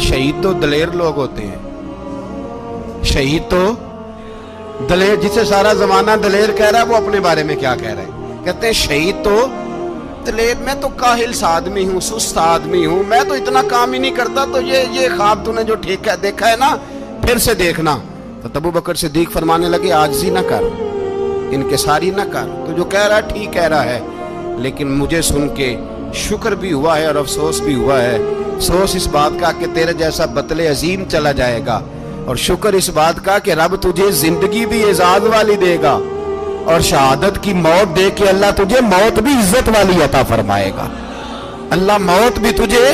شہید تو دلیر لوگ ہوتے ہیں, شہید تو دلیر, جسے سارا زمانہ دلیر کہہ رہا ہے وہ اپنے بارے میں کیا کہہ رہے ہیں؟ کہتے ہیں شہید تو دلیر, میں تو کاہل سا آدمی ہوں, سست آدمی ہوں, میں تو اتنا کام ہی نہیں کرتا, تو یہ خواب تو نے جو ٹھیک ہے دیکھا ہے نا پھر سے دیکھنا. تو ابو بکر صدیق فرمانے لگے عاجزی نہ کر, انکساری نہ کر, تو جو کہہ رہا ہے ٹھیک کہہ رہا ہے, لیکن مجھے سن کے شکر بھی ہوا ہے اور افسوس بھی ہوا ہے. افسوس اس بات کا کہ تیرے جیسا بطل عظیم چلا جائے گا, اور شکر اس بات کا کہ رب تجھے زندگی بھی اعزاز والی دے گا, اور شہادت کی موت دے کے اللہ تجھے موت بھی عزت والی عطا فرمائے گا. اللہ موت بھی تجھے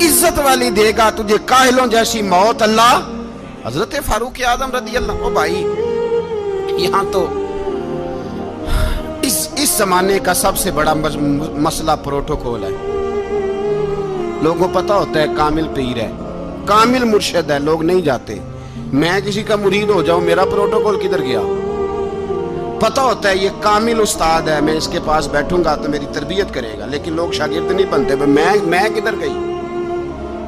عزت والی دے گا, تجھے کاہلوں جیسی موت اللہ. حضرت فاروق اعظم رضی اللہ, بھائی یہاں تو اس زمانے کا سب سے بڑا مسئلہ پروٹوکول ہے. لوگوں کو پتہ ہوتا ہے کامل پیر ہے, کامل مرشد ہے, لوگ نہیں جاتے. میں کسی کا مرید ہو جاؤں, میرا پروٹوکول کدھر گیا؟ پتہ ہوتا ہے یہ کامل استاد ہے, میں اس کے پاس بیٹھوں گا تو میری تربیت کرے گا, لیکن لوگ شاگرد نہیں بنتے. میں کدھر گئی؟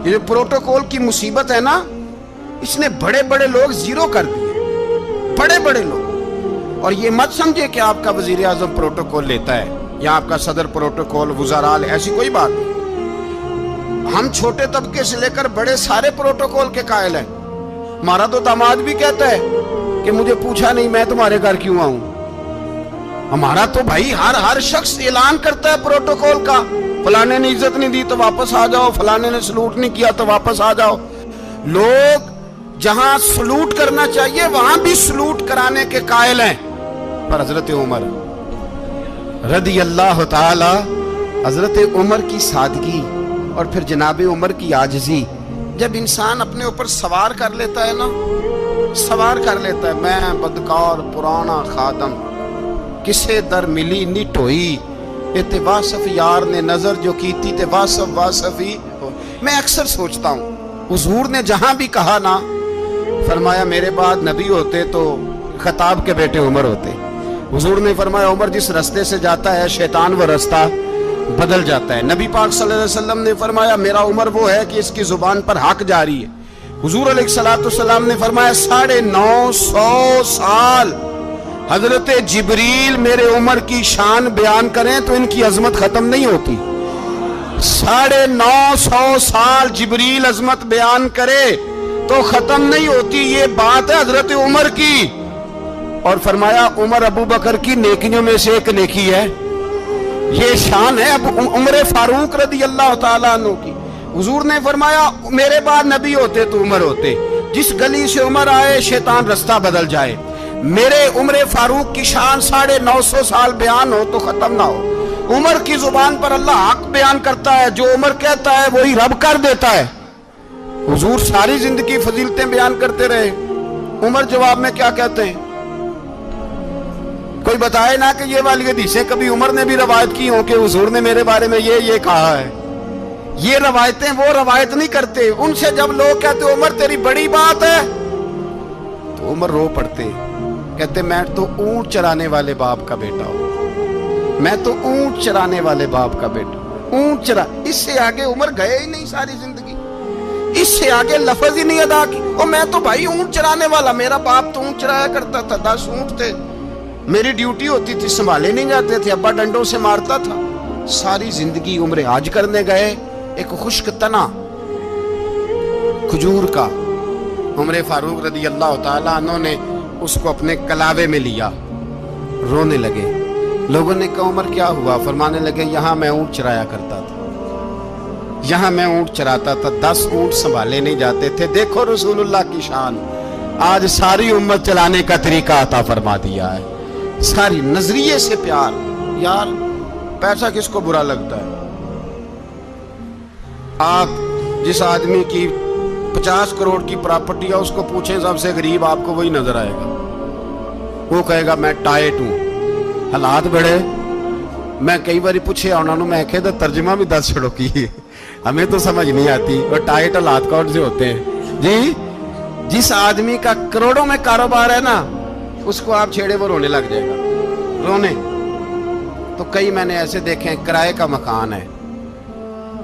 یہ جو پروٹوکول کی مصیبت ہے نا, اس نے بڑے بڑے لوگ زیرو کر دیے, بڑے بڑے لوگ. اور یہ مت سمجھے کہ آپ کا وزیر اعظم پروٹوکول لیتا ہے یا آپ کا صدر پروٹوکول, وزراء, ایسی کوئی بات نہیں. ہم چھوٹے طبقے سے لے کر بڑے سارے پروٹوکول کے قائل ہیں. ہمارا تو داماد بھی کہتا ہے کہ مجھے پوچھا نہیں میں تمہارے گھر کیوں آؤں. ہمارا تو بھائی ہر شخص اعلان کرتا ہے پروٹوکول کا, فلانے نے عزت نہیں دی تو واپس آ جاؤ, فلانے نے سلوٹ نہیں کیا تو واپس آ جاؤ. لوگ جہاں سلوٹ کرنا چاہیے وہاں بھی سلوٹ کرانے کے قائل ہیں. پر حضرت عمر رضی اللہ تعالی, حضرت عمر کی سادگی اور پھر جناب عمر کی عاجزی, جب انسان اپنے اوپر سوار کر لیتا ہے نا, سوار کر لیتا ہے, میں بدکار پرانا خادم, کسے در ملی نٹ ہوئی, تے واصف یار نے نظر جو کی تھی تے واصف ہی. میں اکثر سوچتا ہوں حضور نے جہاں بھی کہا نا, فرمایا میرے بعد نبی ہوتے تو خطاب کے بیٹے عمر ہوتے. حضور نے فرمایا عمر جس رستے سے جاتا ہے شیطان وہ رستہ بدل جاتا ہے. نبی پاک صلی اللہ علیہ وسلم نے فرمایا میرا عمر وہ ہے کہ اس کی زبان پر حق جاری ہے. حضور علیہ السلام نے فرمایا 950 سال حضرت جبریل میرے عمر کی شان بیان کریں تو ان کی عظمت ختم نہیں ہوتی. 950 سال جبریل عظمت بیان کرے تو ختم نہیں ہوتی. یہ بات ہے حضرت عمر کی. اور فرمایا عمر ابو بکر کی نیکیوں میں سے ایک نیکی ہے, یہ شان ہے عمر فاروق رضی اللہ تعالیٰ عنہ کی. حضور نے فرمایا میرے بعد نبی ہوتے تو عمر ہوتے, جس گلی سے عمر آئے شیطان رستہ بدل جائے. میرے عمر فاروق کی شان 950 سال بیان ہو تو ختم نہ ہو. عمر کی زبان پر اللہ حق بیان کرتا ہے, جو عمر کہتا ہے وہی رب کر دیتا ہے. حضور ساری زندگی فضیلتیں بیان کرتے رہے, عمر جواب میں کیا کہتے ہیں؟ کوئی بتائے نا کہ یہ والی حدیثیں کبھی عمر نے بھی روایت کی ہوں کہ حضور نے میرے بارے میں یہ کہا ہے. یہ روایتیں وہ روایت نہیں کرتے. ان سے جب لوگ کہتے عمر تیری بڑی بات ہے تو عمر رو پڑتے, کہتے میں تو اونٹ چرانے والے باپ کا بیٹا ہوں, میں تو اونٹ چرانے والے باپ کا بیٹا, اونٹ چرا. اس سے آگے عمر گئے ہی نہیں ساری زندگی, اس سے آگے لفظ ہی نہیں ادا کی. اور میں تو بھائی اونٹ چرانے والا, میرا باپ تو اونٹ چرایا کرتا تھا, 10 اونٹ تھے, میری ڈیوٹی ہوتی تھی, سنبھالے نہیں جاتے تھے, ابا ڈنڈوں سے مارتا تھا. ساری زندگی عمر حج کرنے گئے, ایک خشک تنا کھجور کا عمر فاروق رضی اللہ تعالیٰ عنہ نے اس کو اپنے کلاوے میں لیا, رونے لگے. لوگوں نے کہا عمر کیا ہوا؟ فرمانے لگے یہاں میں اونٹ چرایا کرتا تھا, یہاں میں اونٹ چراتا تھا, 10 اونٹ سنبھالے نہیں جاتے تھے. دیکھو رسول اللہ کی شان, آج ساری امت چلانے کا طریقہ عطا فرما دیا ہے. ساری نظریے سے پیار. یار پیسہ کس کو برا لگتا ہے؟ آپ جس آدمی کی 50 کروڑ کی پراپرٹی ہے اس کو پوچھیں سب سے غریب, آپ کو وہی نظر آئے گا. وہ کہے گا میں ٹائٹ ہوں. حالات بڑے, میں کئی باری پوچھے انہوں نے, میں کہتا ترجمہ بھی 10 چھڑوں کی, ہمیں تو سمجھ نہیں آتی. اور ٹائٹ حالات کون سے ہوتے ہیں جی؟ جس آدمی کا کروڑوں میں کاروبار ہے نا, اس کو آپ چھیڑے وہ رونے لگ جائے گا, رونے. تو کئی میں نے ایسے دیکھے ہیں کرائے کا مکان ہے,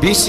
20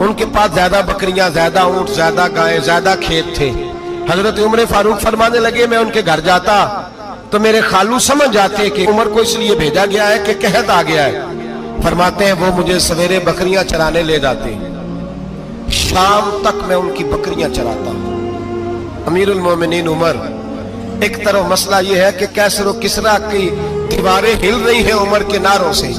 ان کے پاس زیادہ بکریاں، زیادہ اونٹ، زیادہ گائیں، زیادہ کھیت تھے۔ حضرت عمر فاروق فرمانے لگے میں ان کے گھر جاتا تو میرے خالو سمجھ جاتے کہ عمر کو اس لیے بھیجا گیا ہے کہ قحط آ گیا ہے۔ فرماتے ہیں وہ مجھے سویرے بکریاں چرانے لے جاتے، شام تک میں ان کی بکریاں چراتا۔ امیر المومنین عمر، ایک طرف مسئلہ یہ ہے کہ کیسر و کسرا کی دیواریں ہل رہی ہیں عمر کے نعروں سے،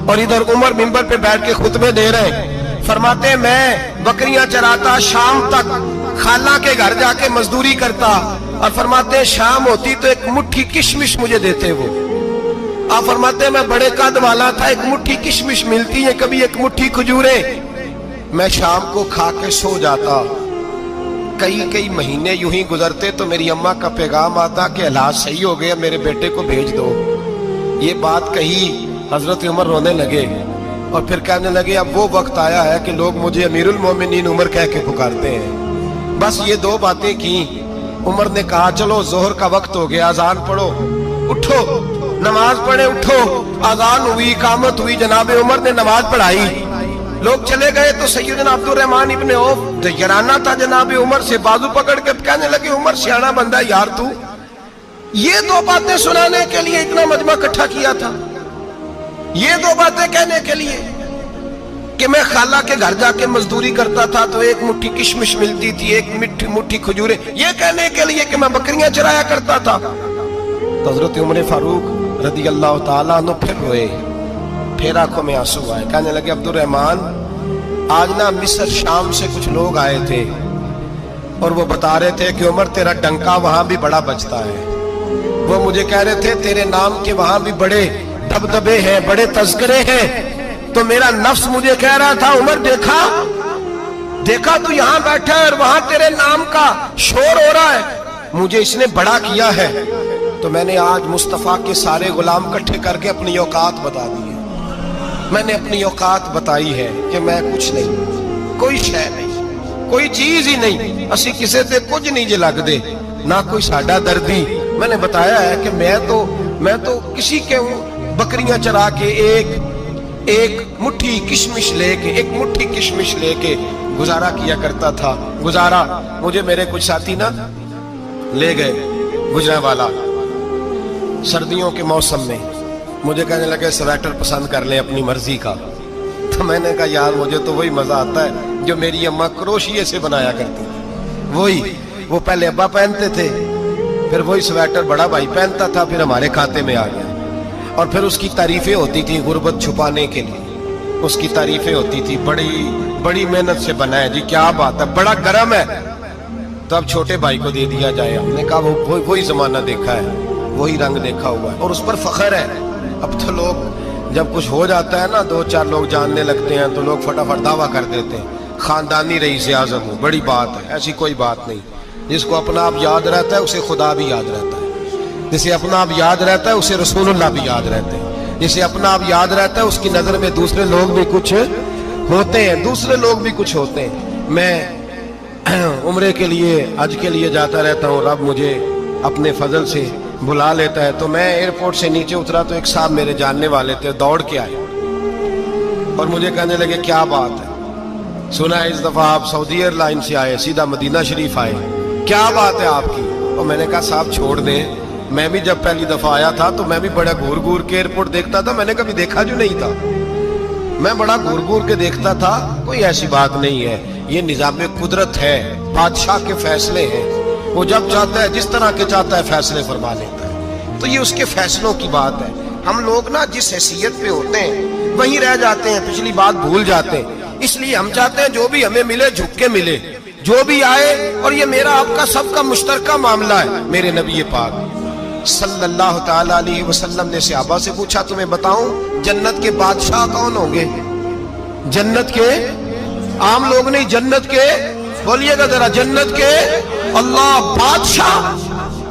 اور ادھر عمر منبر پہ بیٹھ کے خطبے دے رہے ہیں۔ فرماتے ہیں میں بکریاں چراتا، شام تک خالہ کے گھر جا کے مزدوری کرتا، اور فرماتے ہیں شام ہوتی تو ایک مٹھی کشمش مجھے دیتے وہ۔ آپ فرماتے ہیں میں بڑے قد والا تھا، ایک مٹھی کشمش ملتی ہے، کبھی ایک مٹھی کھجوریں، میں شام کو کھا کے سو جاتا۔ کئی مہینے یوں ہی گزرتے تو میری اماں کا پیغام آتا کہ حالات صحیح ہو گیا، میرے بیٹے کو بھیج دو۔ یہ بات کہی، حضرت عمر رونے لگے اور پھر کہنے لگے اب وہ وقت آیا ہے کہ لوگ مجھے امیر المومنین عمر کہہ کے پکارتے ہیں۔ بس یہ دو باتیں کی۔ عمر نے کہا چلو ظہر کا وقت ہو گیا، اذان پڑھو، اٹھو نماز پڑھے، اٹھو۔ اذان ہوئی، اقامت ہوئی، جناب عمر نے نماز پڑھائی، لوگ چلے گئے تو سیدنا عبد الرحمن ابن عوف دیگرانہ تھا جناب عمر سے، بازو پکڑ کے کہنے لگے عمر سیاڑا بندہ یار تو یہ دو باتیں سنانے کے لیے اتنا مجمع اکٹھا کیا تھا، یہ دو باتیں کہنے کے لیے کہ میں خالہ کے گھر جا کے مزدوری کرتا تھا تو ایک مٹھی کشمش ملتی تھی، ایک مٹھی کھجوریں، یہ کہنے کے لیے کہ میں بکریاں چرایا کرتا تھا۔ تو حضرت عمر فاروق رضی اللہ تعالیٰ عنہ پھر روئے، پھر آنکھوں میں آنسو آئے، کہنے لگے عبد الرحمن آج نا مصر شام سے کچھ لوگ آئے تھے اور وہ بتا رہے تھے کہ عمر تیرا ڈنکا وہاں بھی بڑا بجتا ہے، وہ مجھے کہہ رہے تھے تیرے نام کے وہاں بھی بڑے دبدبے ہیں، بڑے تذکرے ہیں۔ تو میرا نفس مجھے کہہ رہا تھا عمر دیکھا تو یہاں بیٹھا ہے اور وہاں تیرے نام کا شور ہو رہا ہے، مجھے اس نے بڑا کیا ہے۔ تو میں نے آج مصطفیٰ کے سارے غلام کٹھے کر کے اپنی اوقات بتا دی ہے، میں نے اپنی اوقات بتائی ہے کہ میں کچھ نہیں، کوئی شے نہیں، کوئی چیز ہی نہیں، اسی کسے تے کچھ نہیں جے لگ دے، نہ کوئی ساڈا دردی۔ میں نے بتایا ہے کہ میں تو کسی کے بکریاں چرا کے ایک مٹھی کشمش لے کے گزارا کیا کرتا تھا۔ گزارا مجھے میرے کچھ ساتھی نا لے گئے گجرانوالہ سردیوں کے موسم میں، مجھے کہنے لگے سویٹر پسند کر لیں اپنی مرضی کا۔ تو میں نے کہا یار مجھے تو وہی مزہ آتا ہے جو میری اماں کروشیے سے بنایا کرتی تھی، وہ پہلے ابا پہنتے تھے، پھر وہی سویٹر بڑا بھائی پہنتا تھا، پھر ہمارے کھاتے میں آ گیا، اور پھر اس کی تعریفیں ہوتی تھی غربت چھپانے کے لیے، اس کی تعریفیں ہوتی تھی بڑی محنت سے بنا ہے جی، کیا بات ہے، بڑا گرم ہے، تو اب چھوٹے بھائی کو دے دیا جائے۔ ہم نے کہا وہی زمانہ دیکھا ہے، وہی رنگ دیکھا ہوا ہے، اور اس پر فخر ہے۔ اب تو لوگ جب کچھ ہو جاتا ہے نا، دو چار لوگ جاننے لگتے ہیں تو لوگ فٹافٹ دعویٰ کر دیتے ہیں خاندانی رئیس اعظم ہوں، بڑی بات ہے، ایسی کوئی بات نہیں۔ جس کو اپنا آپ یاد رہتا ہے اسے خدا بھی یاد رہتا ہے، جسے اپنا آپ یاد رہتا ہے اسے رسول اللہ بھی یاد رہتے ہیں، جسے اپنا آپ یاد رہتا ہے اس کی نظر میں دوسرے لوگ بھی کچھ ہوتے ہیں۔ میں عمرے کے لیے حج کے لیے جاتا رہتا ہوں، رب مجھے اپنے فضل سے بلا لیتا ہے۔ تو میں ایئرپورٹ سے نیچے اترا تو ایک صاحب میرے جاننے والے تھے، دوڑ کے آئے اور مجھے کہنے لگے کیا بات ہے، سنا ہے اس دفعہ آپ سعودی ایئر لائن سے آئے، سیدھا مدینہ شریف آئے، کیا بات ہے آپ کی؟ اور میں نے کہا صاحب چھوڑ دیں، میں بھی جب پہلی دفعہ آیا تھا تو میں بھی بڑا گور کے ایئرپورٹ دیکھتا تھا، میں نے کبھی دیکھا جو نہیں تھا، میں بڑا گور کے دیکھتا تھا، کوئی ایسی بات نہیں ہے، یہ نظام قدرت ہے، بادشاہ کے فیصلے ہیں، وہ جب چاہتا ہے جس طرح کے چاہتا ہے فیصلے فرما لیتا ہے، تو یہ اس کے فیصلوں کی بات ہے۔ ہم لوگ نا جس حیثیت پہ ہوتے ہیں وہیں رہ جاتے ہیں، پچھلی بات بھول جاتے ہیں، اس لیے ہم چاہتے ہیں جو بھی ہمیں ملے جھک کے ملے، جو بھی آئے، اور یہ میرا آپ کا سب کا مشترکہ معاملہ ہے۔ میرے نبی پاک صلی اللہ تعالی علیہ وسلم نے صحابہ سے پوچھا تمہیں بتاؤں جنت کے بادشاہ کون ہوں گے؟ جنت کے عام لوگ نہیں، جنت کے، بولیے گا ذرا، جنت کے اللہ بادشاہ،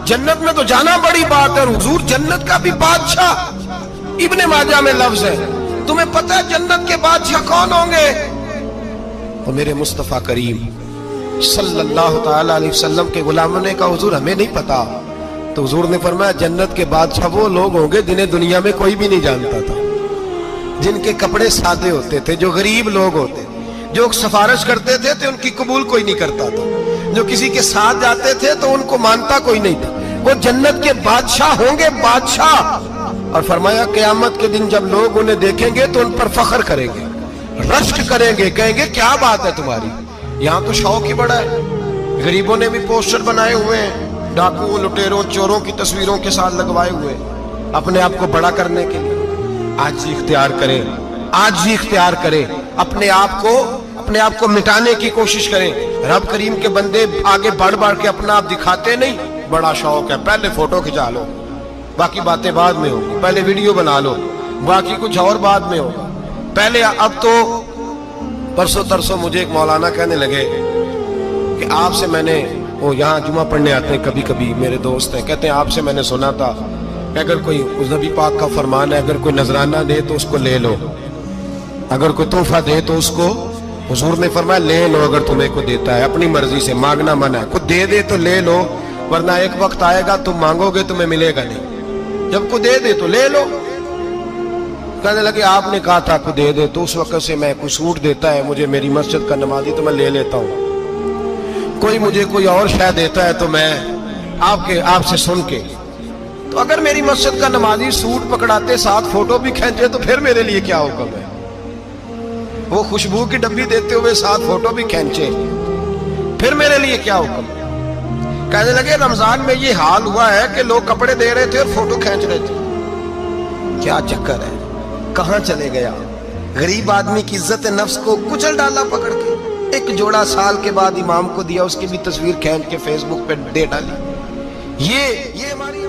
جنت میں تو جانا بڑی بات ہے، حضور جنت کا بھی بادشاہ، ابن ماجہ میں لفظ ہے، تمہیں پتہ ہے جنت کے بادشاہ کون ہوں گے؟ اور میرے مصطفیٰ کریم صلی اللہ تعالی علیہ وسلم کے غلاموں نے کہا حضور ہمیں نہیں پتا، تو حضور نے فرمایا جنت کے بادشاہ وہ لوگ ہوں گے جنہیں دنیا میں کوئی بھی نہیں جانتا تھا، جن کے کپڑے سادے ہوتے تھے، جو غریب لوگ ہوتے، جو سفارش کرتے تھے تو ان کی قبول کوئی نہیں کرتا تھا، جو کسی کے ساتھ جاتے تھے تو ان کو مانتا کوئی نہیں تھا. وہ جنت کے بادشاہ ہوں گے، بادشاہ. اور فرمایا قیامت کے دن جب لوگ انہیں دیکھیں گے تو ان پر فخر کریں گے، رشک کریں گے، کہیں گے کیا بات ہے تمہاری. یہاں تو شوق ہی بڑا ہے. غریبوں نے بھی پوسٹر بنائے ہوئے ہیں، ڈاکوؤں، لٹیروں، چوروں کی تصویروں کے ساتھ لگوائے ہوئے، اپنے آپ کو بڑا کرنے کے لیے. آج اختیار کریں، آج اختیار کریں، اپنے آپ کو مٹانے کی کوشش کریں. رب کریم کے بندے آگے بڑھ بڑھ کے اپنا آپ دکھاتے نہیں. بڑا شوق ہے، پہلے فوٹو کھچا لو، باقی باتیں بعد میں ہوگی. پہلے ویڈیو بنا لو، باقی کچھ اور بعد میں ہوگا. پہلے اب تو پرسوں ترسوں مجھے ایک مولانا کہنے لگے کہ آپ سے میں نے، وہ یہاں جمعہ پڑھنے آتے ہیں کبھی کبھی، میرے دوست ہیں، کہتے ہیں آپ سے میں نے سنا تھا کہ اگر کوئی نبی پاک کا فرمان ہے، اگر کوئی نذرانہ دے تو اس کو لے لو، اگر کوئی تحفہ دے تو اس کو، حضور نے فرمایا لے لو اگر تمہیں کو دیتا ہے، اپنی مرضی سے، مانگنا منع ہے. کوئی دے دے تو لے لو، ورنہ ایک وقت آئے گا تم مانگو گے تمہیں ملے گا نہیں. جب کو دے دے تو لے لو. کہنے لگے آپ نے کہا تھا کو دے دے، تو اس وقت سے میں کوئی سوٹ دیتا ہے مجھے میری مسجد کا نمازی تو میں لے لیتا ہوں. کوئی مجھے کوئی اور شے دیتا ہے تو میں آپ سے سن کے، تو اگر میری مسجد کا نمازی سوٹ پکڑاتے ساتھ فوٹو بھی کھینچے تو پھر میرے لیے کیا حکم ہے. وہ خوشبو کی ڈبی دیتے ہوئے ساتھ فوٹو بھی کھینچے، پھر میرے لیے کیا حکم ہے. کہنے لگے رمضان میں یہ حال ہوا ہے کہ لوگ کپڑے دے رہے تھے اور فوٹو کھینچ رہے تھے. کیا چکر ہے، کہاں چلے گیا. غریب آدمی کی عزت نفس کو کچل ڈالا پکڑ کے. ایک جوڑا سال کے بعد امام کو دیا، اس کی بھی تصویر کھینچ کے فیس بک پہ دے ڈالی. یہ ہماری